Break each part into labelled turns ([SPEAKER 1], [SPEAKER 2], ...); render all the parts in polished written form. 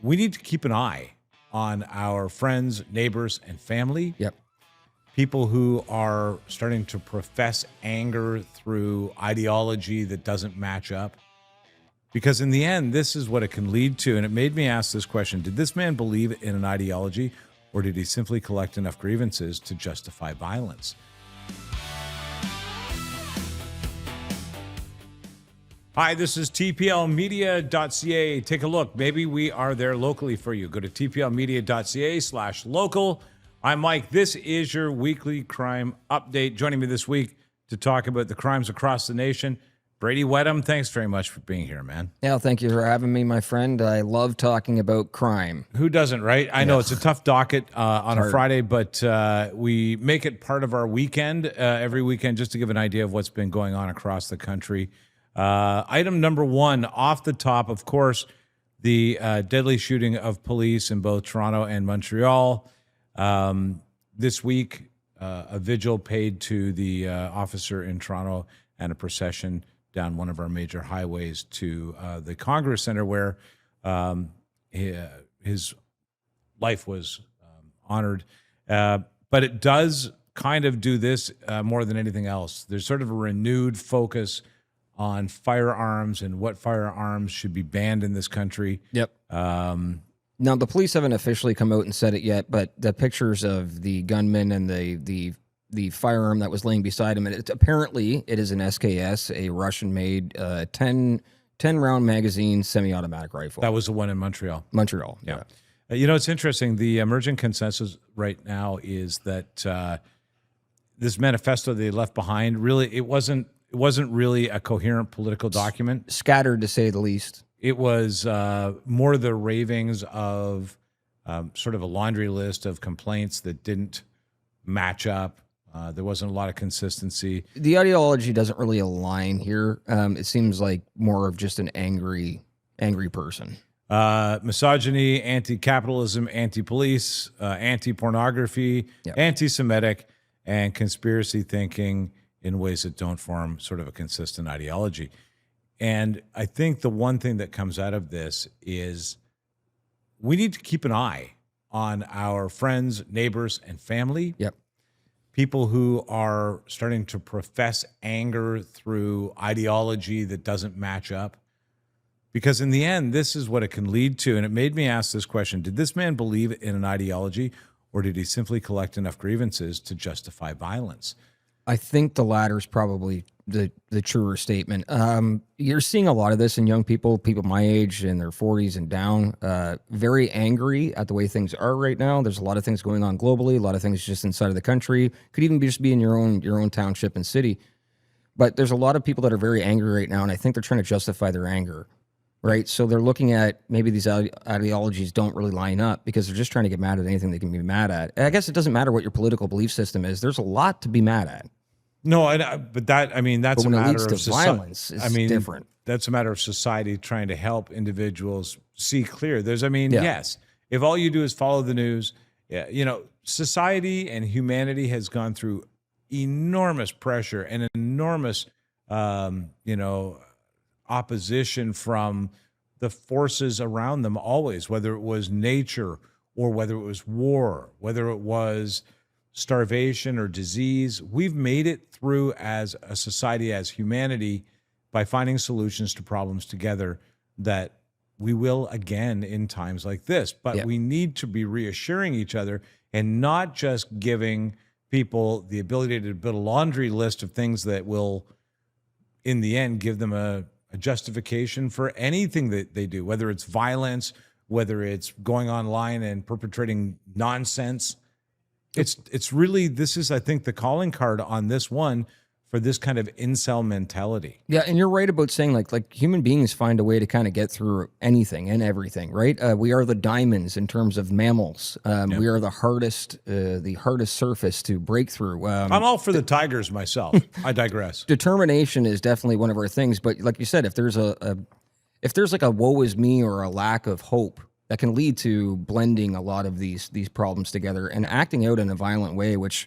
[SPEAKER 1] we need to keep an eye on our friends, neighbors, and family.
[SPEAKER 2] Yep.
[SPEAKER 1] People who are starting to profess anger through ideology that doesn't match up. Because in the end, this is what it can lead to. And it made me ask this question. Did this man believe in an ideology, or did he simply collect enough grievances to justify violence? Hi, this is TPLmedia.ca. Take a look. Maybe we are there locally for you. Go to TPLmedia.ca/local. I'm Mike. This is your weekly crime update. Joining me this week to talk about the crimes across the nation, Bradie Whetham. Thanks very much for being here, man.
[SPEAKER 2] Yeah, thank you for having me, my friend. I love talking about crime.
[SPEAKER 1] Who doesn't, right? I know it's a tough docket on a Friday, but we make it part of our weekend, every weekend, just to give an idea of what's been going on across the country. Item number one, off the top, of course, the deadly shooting of police in both Toronto and Montreal. This week, a vigil paid to the officer in Toronto and a procession down one of our major highways to the Congress Center, where his life was honored. But it does kind of do this more than anything else. There's sort of a renewed focus on firearms and what firearms should be banned in this country.
[SPEAKER 2] Yep. Now, the police haven't officially come out and said it yet, but the pictures of the gunman and the firearm that was laying beside him, and apparently it is an SKS, a Russian-made 10-round magazine semi-automatic rifle.
[SPEAKER 1] That was the one in Montreal.
[SPEAKER 2] Montreal,
[SPEAKER 1] yeah. It's interesting. The emerging consensus right now is that this manifesto they left behind, really, it wasn't really a coherent political document.
[SPEAKER 2] Scattered, to say the least.
[SPEAKER 1] It was more the ravings of sort of a laundry list of complaints that didn't match up. There wasn't a lot of consistency.
[SPEAKER 2] The ideology doesn't really align here. It seems like more of just an angry person.
[SPEAKER 1] Misogyny, anti-capitalism, anti-police, anti-pornography, anti-Semitic, and conspiracy thinking in ways that don't form sort of a consistent ideology. And I think the one thing that comes out of this is we need to keep an eye on our friends, neighbors, and family.
[SPEAKER 2] Yep.
[SPEAKER 1] People who are starting to profess anger through ideology that doesn't match up. Because in the end, this is what it can lead to. And it made me ask this question. Did this man believe in an ideology, or did he simply collect enough grievances to justify violence?
[SPEAKER 2] I think the latter is probably the truer statement. You're seeing a lot of this in young people my age in their 40s and down, very angry at the way things are right now. There's a lot of things going on globally, a lot of things just inside of the country. Could even just be in your own township and city. But there's a lot of people that are very angry right now, and I think they're trying to justify their anger, right? So they're looking at maybe these ideologies don't really line up because they're just trying to get mad at anything they can be mad at. And I guess it doesn't matter what your political belief system is. There's a lot to be mad at.
[SPEAKER 1] No, but that's a matter of
[SPEAKER 2] violence. It's different.
[SPEAKER 1] That's a matter of society trying to help individuals see clear. Yes, if all you do is follow the news, society and humanity has gone through enormous pressure and enormous, opposition from the forces around them always, whether it was nature or whether it was war, whether it was starvation or disease. We've made it through as a society, as humanity, by finding solutions to problems together that we will again in times like this. But we need to be reassuring each other and not just giving people the ability to build a laundry list of things that will, in the end, give them a justification for anything that they do, whether it's violence, whether it's going online and perpetrating nonsense. It's really, this is, I think, the calling card on this one for this kind of incel mentality.
[SPEAKER 2] Yeah, and you're right about saying like human beings find a way to kind of get through anything and everything, right? We are the diamonds in terms of mammals. We are the hardest surface to break through.
[SPEAKER 1] I'm all for the tigers myself. I digress.
[SPEAKER 2] Determination is definitely one of our things, but like you said, if there's like a woe is me or a lack of hope, that can lead to blending a lot of these problems together and acting out in a violent way, which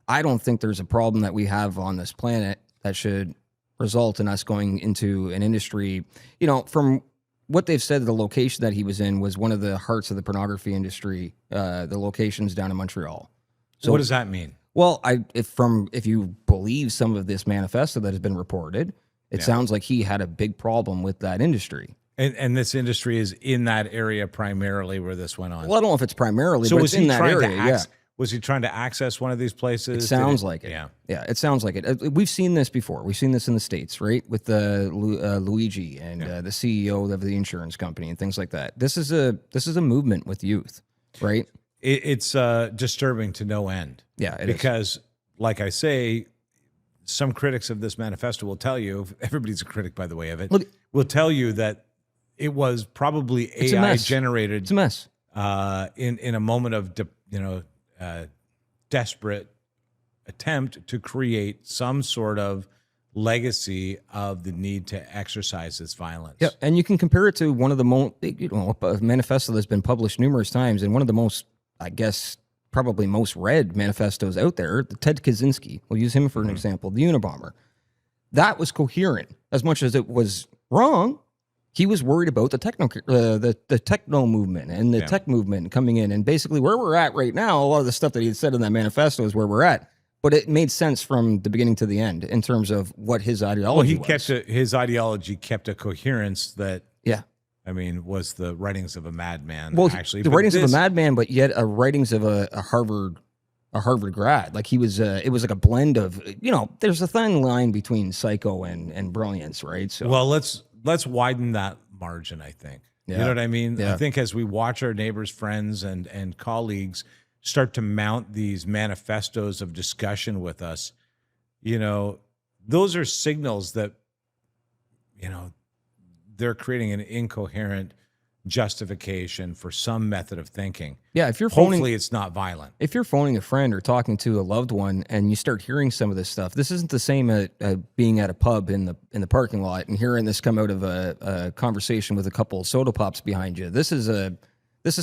[SPEAKER 2] I don't think there's a problem that we have on this planet that should result in us going into an industry, from what they've said, the location that he was in was one of the hearts of the pornography industry. The location's down in Montreal.
[SPEAKER 1] So what does that mean?
[SPEAKER 2] Well, if you believe some of this manifesto that has been reported, it sounds like he had a big problem with that industry.
[SPEAKER 1] And this industry is in that area primarily where this went on.
[SPEAKER 2] Well, I don't know if it's primarily, but it's in that area.
[SPEAKER 1] Was he trying to access one of these places?
[SPEAKER 2] It sounds like it.
[SPEAKER 1] Yeah.
[SPEAKER 2] Yeah, it sounds like it. We've seen this before. We've seen this in the States, right? With Luigi and the CEO of the insurance company and things like that. This is a movement with youth, right?
[SPEAKER 1] It's disturbing to no end.
[SPEAKER 2] Yeah,
[SPEAKER 1] because, like I say, some critics of this manifesto will tell you, everybody's a critic, by the way, of it, will tell you that it was probably AI generated.
[SPEAKER 2] It's a mess.
[SPEAKER 1] In a moment of desperate attempt to create some sort of legacy of the need to exercise this violence.
[SPEAKER 2] Yeah, and you can compare it to one of the most, a manifesto that's been published numerous times, and one of the most, I guess, probably most read manifestos out there, the Ted Kaczynski. We'll use him for an example, the Unabomber. That was coherent. As much as it was wrong, he was worried about the techno movement and the tech movement coming in. And basically where we're at right now, a lot of the stuff that he had said in that manifesto is where we're at. But it made sense from the beginning to the end in terms of what his ideology was.
[SPEAKER 1] His ideology kept a coherence that,
[SPEAKER 2] yeah,
[SPEAKER 1] I mean, was the writings of a madman.
[SPEAKER 2] Well,
[SPEAKER 1] actually,
[SPEAKER 2] the writings of a madman, but yet a writings of a Harvard grad. Like he was, it was like a blend of, there's a thin line between psycho and brilliance, right? So,
[SPEAKER 1] well, let's widen that margin, I think.
[SPEAKER 2] Yeah.
[SPEAKER 1] You know what I mean?
[SPEAKER 2] Yeah.
[SPEAKER 1] I think as we watch our neighbors, friends, and colleagues start to mount these manifestos of discussion with us, those are signals that, they're creating an incoherent justification for some method of thinking.
[SPEAKER 2] Yeah,
[SPEAKER 1] hopefully it's not violent.
[SPEAKER 2] If you're phoning a friend or talking to a loved one and you start hearing some of this stuff, this isn't the same as being at a pub in the parking lot and hearing this come out of a conversation with a couple of soda pops behind you. This is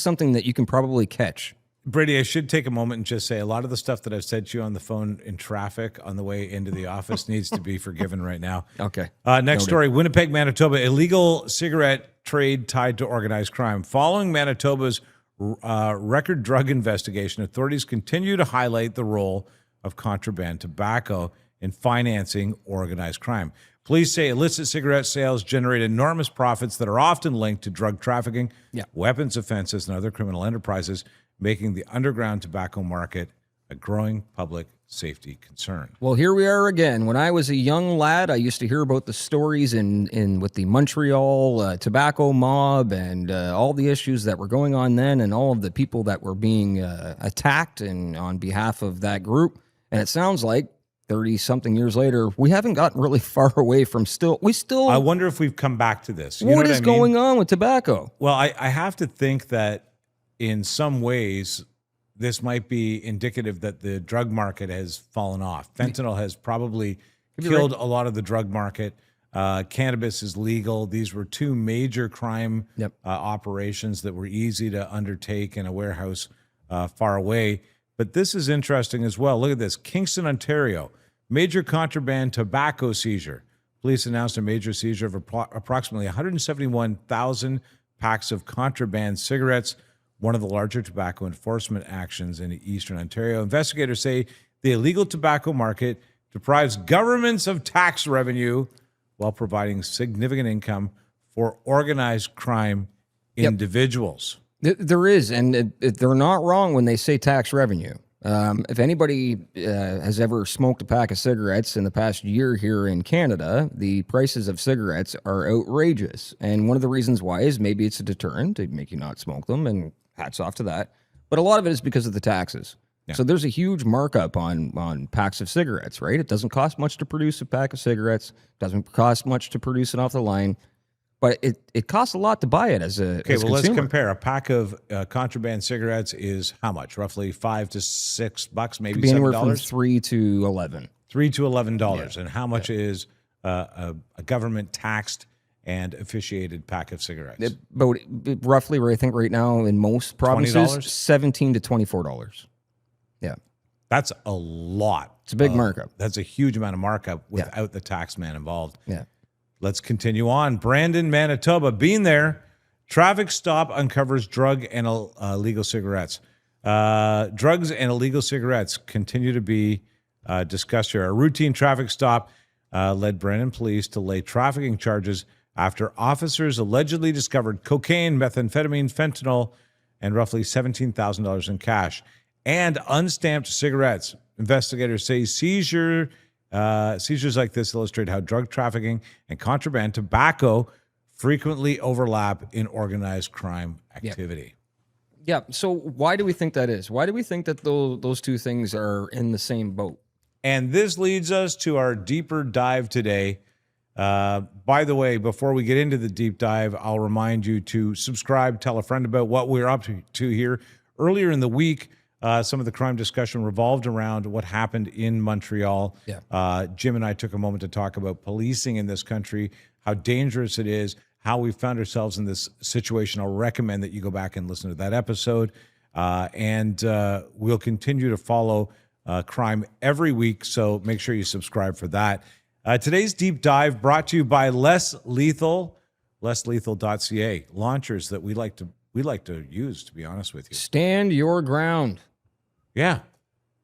[SPEAKER 2] something that you can probably catch.
[SPEAKER 1] Bradie, I should take a moment and just say a lot of the stuff that I've said to you on the phone in traffic on the way into the office needs to be forgiven right now.
[SPEAKER 2] Okay.
[SPEAKER 1] Next story, Winnipeg, Manitoba, illegal cigarette trade tied to organized crime. Following Manitoba's record drug investigation, authorities continue to highlight the role of contraband tobacco in financing organized crime. Police say illicit cigarette sales generate enormous profits that are often linked to drug trafficking, weapons offenses, and other criminal enterprises, making the underground tobacco market a growing public safety concern.
[SPEAKER 2] Well, here we are again. When I was a young lad, I used to hear about the stories in with the Montreal tobacco mob and all the issues that were going on then, and all of the people that were being attacked and on behalf of that group. And it sounds like 30-something years later, we haven't gotten really far away from
[SPEAKER 1] I wonder if we've come back to this.
[SPEAKER 2] What is going on with tobacco?
[SPEAKER 1] Well, I have to think that in some ways, this might be indicative that the drug market has fallen off. Fentanyl has probably killed a lot of the drug market. Cannabis is legal. These were two major crime operations that were easy to undertake in a warehouse far away. But this is interesting as well. Look at this. Kingston, Ontario, major contraband tobacco seizure. Police announced a major seizure of approximately 171,000 packs of contraband cigarettes, one of the larger tobacco enforcement actions in eastern Ontario. Investigators say the illegal tobacco market deprives governments of tax revenue while providing significant income for organized crime individuals.
[SPEAKER 2] There is, and they're not wrong when they say tax revenue. If anybody has ever smoked a pack of cigarettes in the past year here in Canada, the prices of cigarettes are outrageous. And one of the reasons why is maybe it's a deterrent to make you not smoke them, and hats off to that. But a lot of it is because of the taxes. Yeah. So there's a huge markup on packs of cigarettes, right? It doesn't cost much to produce a pack of cigarettes. Doesn't cost much to produce it off the line. But it costs a lot to buy it as a
[SPEAKER 1] Okay,
[SPEAKER 2] as
[SPEAKER 1] well,
[SPEAKER 2] consumer.
[SPEAKER 1] Let's compare. A pack of contraband cigarettes is how much? Roughly $5 to $6, maybe
[SPEAKER 2] Could be anywhere from
[SPEAKER 1] $7?
[SPEAKER 2] $3 to $11.
[SPEAKER 1] $3 to $11. And how much is a government taxed and officiated pack of cigarettes?
[SPEAKER 2] But roughly, I think right now in most provinces, $17 to $24. Yeah.
[SPEAKER 1] That's a lot.
[SPEAKER 2] It's a big markup.
[SPEAKER 1] That's a huge amount of markup without the tax man involved.
[SPEAKER 2] Yeah.
[SPEAKER 1] Let's continue on. Brandon, Manitoba, been there. Traffic stop uncovers drug and illegal cigarettes. Drugs and illegal cigarettes continue to be discussed here. A routine traffic stop led Brandon police to lay trafficking charges after officers allegedly discovered cocaine, methamphetamine, fentanyl, and roughly $17,000 in cash and unstamped cigarettes. Investigators say seizures like this illustrate how drug trafficking and contraband tobacco frequently overlap in organized crime activity.
[SPEAKER 2] Yeah. So why do we think that is? Why do we think that those two things are in the same boat?
[SPEAKER 1] And this leads us to our deeper dive today. By the way, before we get into the deep dive, I'll remind you to subscribe, tell a friend about what we're up to here. Earlier in the week, some of the crime discussion revolved around what happened in Montreal.
[SPEAKER 2] Yeah.
[SPEAKER 1] Jim and I took a moment to talk about policing in this country, how dangerous it is, how we found ourselves in this situation. I'll recommend that you go back and listen to that episode. And we'll continue to follow crime every week, so make sure you subscribe for that. Today's deep dive brought to you by Less Lethal, lesslethal.ca, launchers that we like to use, to be honest with you.
[SPEAKER 2] Stand your ground.
[SPEAKER 1] Yeah.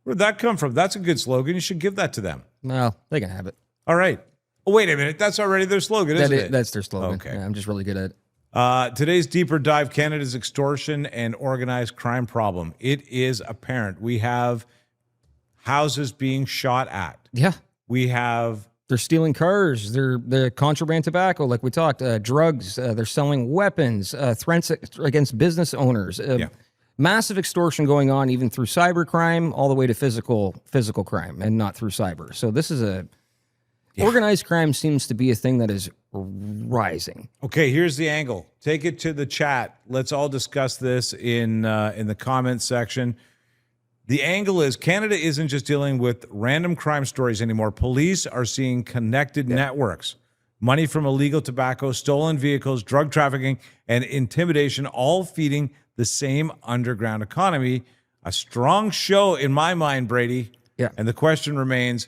[SPEAKER 1] Where'd that come from? That's a good slogan. You should give that to them.
[SPEAKER 2] Well, they can have it.
[SPEAKER 1] All right. Oh, wait a minute. That's already their slogan, isn't it?
[SPEAKER 2] That's their slogan.
[SPEAKER 1] Okay.
[SPEAKER 2] Yeah, I'm just really good at it.
[SPEAKER 1] Today's deeper dive, Canada's extortion and organized crime problem. It is apparent. We have houses being shot at.
[SPEAKER 2] Yeah.
[SPEAKER 1] We have...
[SPEAKER 2] They're stealing cars. They're contraband tobacco, like we talked, drugs. They're selling weapons, threats against business owners. Massive extortion going on, even through cybercrime, all the way to physical crime, and not through cyber. So this is organized crime seems to be a thing that is rising.
[SPEAKER 1] Okay, here's the angle. Take it to the chat. Let's all discuss this in the comments section. The angle is Canada isn't just dealing with random crime stories anymore. Police are seeing connected networks, money from illegal tobacco, stolen vehicles, drug trafficking, and intimidation, all feeding the same underground economy. A strong show in my mind, Bradie.
[SPEAKER 2] Yeah.
[SPEAKER 1] And the question remains,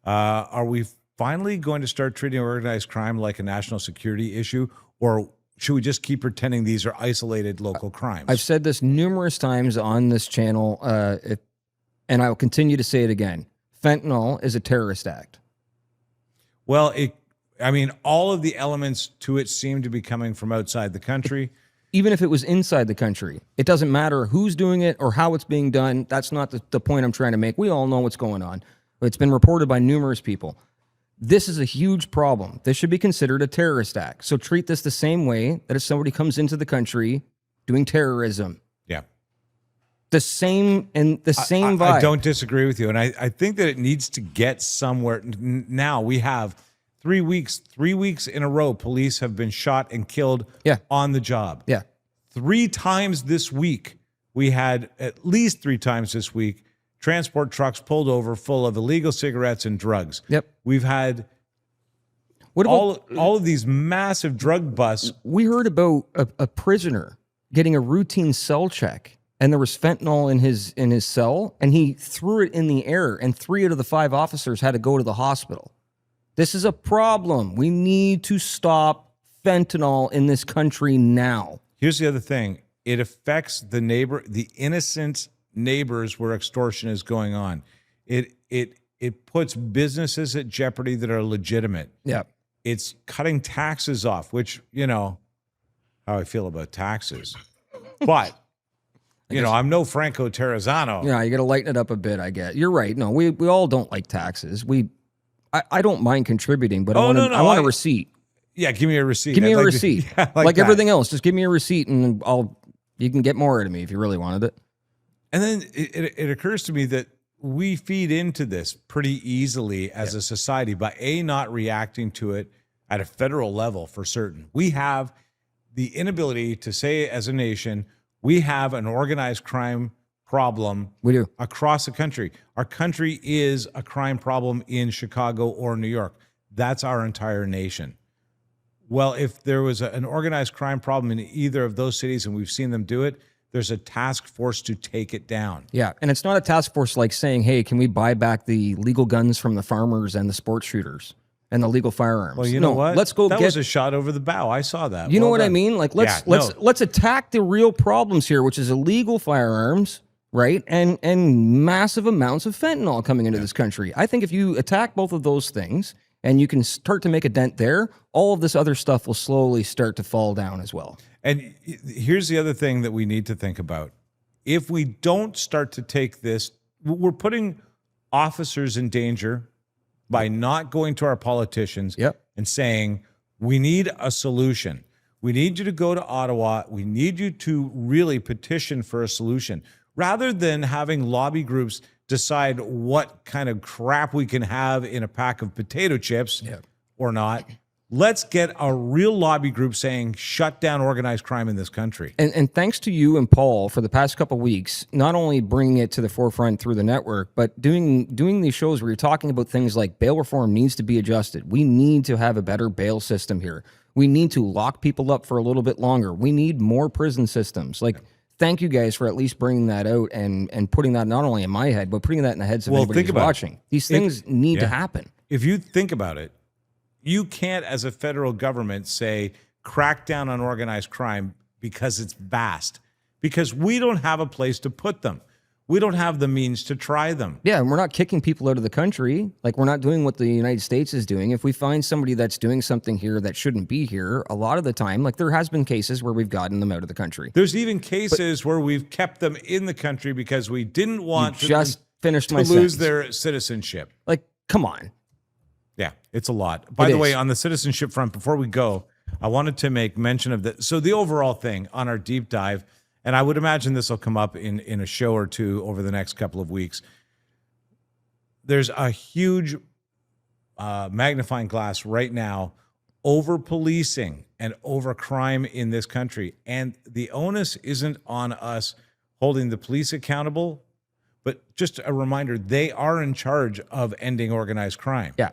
[SPEAKER 1] are we finally going to start treating organized crime like a national security issue, or should we just keep pretending these are isolated local crimes?
[SPEAKER 2] I've said this numerous times on this channel, and I will continue to say it again. Fentanyl is a terrorist act.
[SPEAKER 1] Well, all of the elements to it seem to be coming from outside the country.
[SPEAKER 2] Even if it was inside the country, it doesn't matter who's doing it or how it's being done. That's not the point I'm trying to make. We all know what's going on. It's been reported by numerous people. This is a huge problem. This should be considered a terrorist act. So treat this the same way that if somebody comes into the country doing terrorism.
[SPEAKER 1] Yeah.
[SPEAKER 2] The same vibe.
[SPEAKER 1] I don't disagree with you. And I think that it needs to get somewhere. Now we have 3 weeks in a row, police have been shot and killed on the job.
[SPEAKER 2] Yeah.
[SPEAKER 1] 3 times this week, we had at least 3 times this week, transport trucks pulled over full of illegal cigarettes and drugs.
[SPEAKER 2] Yep.
[SPEAKER 1] We've had all of these massive drug busts.
[SPEAKER 2] We heard about a prisoner getting a routine cell check, and there was fentanyl in his cell, and he threw it in the air, and 3 out of the 5 officers had to go to the hospital. This is a problem. We need to stop fentanyl in this country now.
[SPEAKER 1] Here's the other thing. It affects the innocent neighbors where extortion is going on. It puts businesses at jeopardy that are legitimate.
[SPEAKER 2] Yeah.
[SPEAKER 1] It's cutting taxes off, which, you know, how I feel about taxes. But, I'm no Franco Terrazzano.
[SPEAKER 2] Yeah, you got to lighten it up a bit, I get. You're right. No, we all don't like taxes. I don't mind contributing, but I want a receipt.
[SPEAKER 1] Yeah, give me a receipt.
[SPEAKER 2] Give me a receipt. Like
[SPEAKER 1] that.
[SPEAKER 2] Everything else, just give me a receipt and you can get more out of me if you really wanted it.
[SPEAKER 1] And then it occurs to me that we feed into this pretty easily as a society by not reacting to it at a federal level for certain. We have the inability to say as a nation, we have an organized crime problem.
[SPEAKER 2] We do.
[SPEAKER 1] Across the country. Our country is a crime problem in Chicago or New York. That's our entire nation. Well, if there was an organized crime problem in either of those cities, and we've seen them do it, there's a task force to take it down.
[SPEAKER 2] Yeah, and it's not a task force like saying, hey, can we buy back the legal guns from the farmers and the sports shooters? and the legal firearms.
[SPEAKER 1] Well, you know what?
[SPEAKER 2] Let's go
[SPEAKER 1] that was a shot over the bow. I saw that.
[SPEAKER 2] You know
[SPEAKER 1] Well
[SPEAKER 2] what I
[SPEAKER 1] done.
[SPEAKER 2] mean? Like let's attack the real problems here, which is illegal firearms, right? And massive amounts of fentanyl coming into this country. I think if you attack both of those things and you can start to make a dent there, all of this other stuff will slowly start to fall down as well.
[SPEAKER 1] And here's the other thing that we need to think about. If we don't start to take this, we're putting officers in danger by not going to our politicians and saying, we need a solution. We need you to go to Ottawa. We need you to really petition for a solution rather than having lobby groups decide what kind of crap we can have in a pack of potato chips or not. Let's get a real lobby group saying, shut down organized crime in this country.
[SPEAKER 2] And thanks to you and Paul for the past couple of weeks, not only bringing it to the forefront through the network, but doing these shows where you're talking about things like bail reform needs to be adjusted. We need to have a better bail system here. We need to lock people up for a little bit longer. We need more prison systems. Like, thank you guys for at least bringing that out and putting that not only in my head, but putting that in the heads of anybody who's watching. These things need to happen.
[SPEAKER 1] If you think about it, you can't, as a federal government, say crack down on organized crime because it's vast, because we don't have a place to put them. We don't have the means to try them.
[SPEAKER 2] Yeah, and we're not kicking people out of the country. Like, we're not doing what the United States is doing. If we find somebody that's doing something here that shouldn't be here, a lot of the time, like there has been cases where we've gotten them out of the country.
[SPEAKER 1] There's even cases where we've kept them in the country because we didn't want to lose their citizenship.
[SPEAKER 2] Like, come on.
[SPEAKER 1] Yeah, it's a lot. By the way, on the citizenship front, before we go, I wanted to make mention of that. So the overall thing on our deep dive, and I would imagine this will come up in a show or two over the next couple of weeks. There's a huge magnifying glass right now over policing and over crime in this country. And the onus isn't on us holding the police accountable, but just a reminder, they are in charge of ending organized crime.
[SPEAKER 2] Yeah.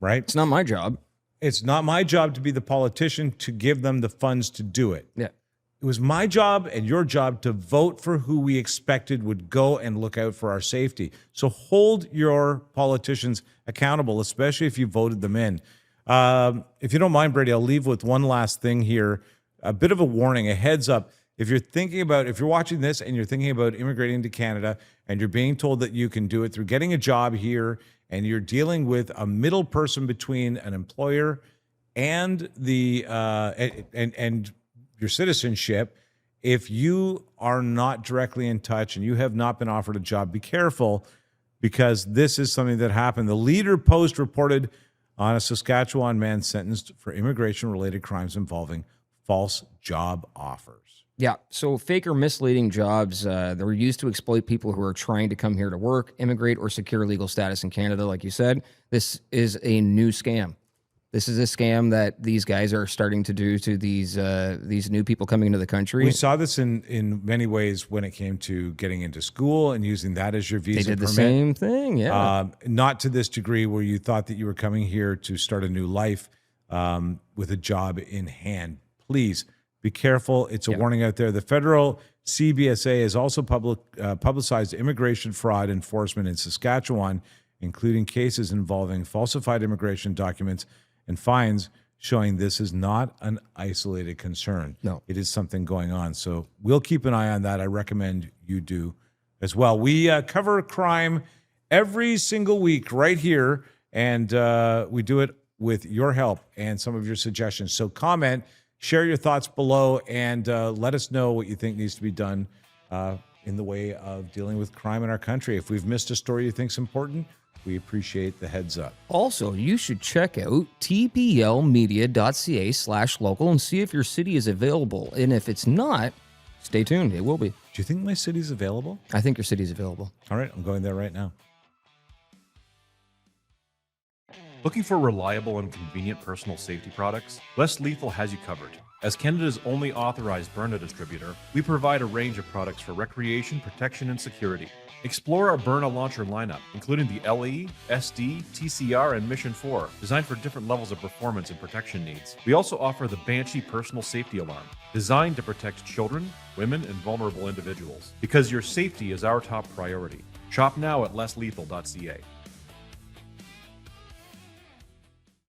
[SPEAKER 1] Right?
[SPEAKER 2] It's not my job.
[SPEAKER 1] It's not my job to be the politician to give them the funds to do it.
[SPEAKER 2] Yeah.
[SPEAKER 1] It was my job and your job to vote for who we expected would go and look out for our safety. So hold your politicians accountable, especially if you voted them in. If you don't mind, Bradie, I'll leave with one last thing here. A bit of a warning, a heads up. If you're watching this and you're thinking about immigrating to Canada and you're being told that you can do it through getting a job here, and you're dealing with a middle person between an employer and and your citizenship, if you are not directly in touch and you have not been offered a job, be careful, because this is something that happened. The Leader Post reported on a Saskatchewan man sentenced for immigration-related crimes involving false job offers.
[SPEAKER 2] Yeah, so fake or misleading jobs, they're used to exploit people who are trying to come here to work, immigrate, or secure legal status in Canada, like you said. This is a new scam. This is a scam that these guys are starting to do to these new people coming into the country.
[SPEAKER 1] We saw this in many ways when it came to getting into school and using that as your visa permit.
[SPEAKER 2] They did the same thing, yeah.
[SPEAKER 1] Not to this degree where you thought that you were coming here to start a new life with a job in hand. Please be careful. It's a warning out there. The federal CBSA has also publicized immigration fraud enforcement in Saskatchewan, including cases involving falsified immigration documents and fines, showing this is not an isolated concern.
[SPEAKER 2] No.
[SPEAKER 1] It is something going on. So we'll keep an eye on that. I recommend you do as well. We cover crime every single week right here, and we do it with your help and some of your suggestions. So comment, share your thoughts below, and let us know what you think needs to be done in the way of dealing with crime in our country. If we've missed a story you think is important, we appreciate the heads up.
[SPEAKER 2] Also, you should check out tplmedia.ca/local and see if your city is available. And if it's not, stay tuned. It will be.
[SPEAKER 1] Do you think my city's available?
[SPEAKER 2] I think your city's available.
[SPEAKER 1] All right, I'm going there right now.
[SPEAKER 3] Looking for reliable and convenient personal safety products? Less Lethal has you covered. As Canada's only authorized Byrna distributor, we provide a range of products for recreation, protection, and security. Explore our Byrna launcher lineup, including the LE, SD, TCR, and Mission 4, designed for different levels of performance and protection needs. We also offer the Banshee personal safety alarm, designed to protect children, women, and vulnerable individuals. Because your safety is our top priority. Shop now at lesslethal.ca.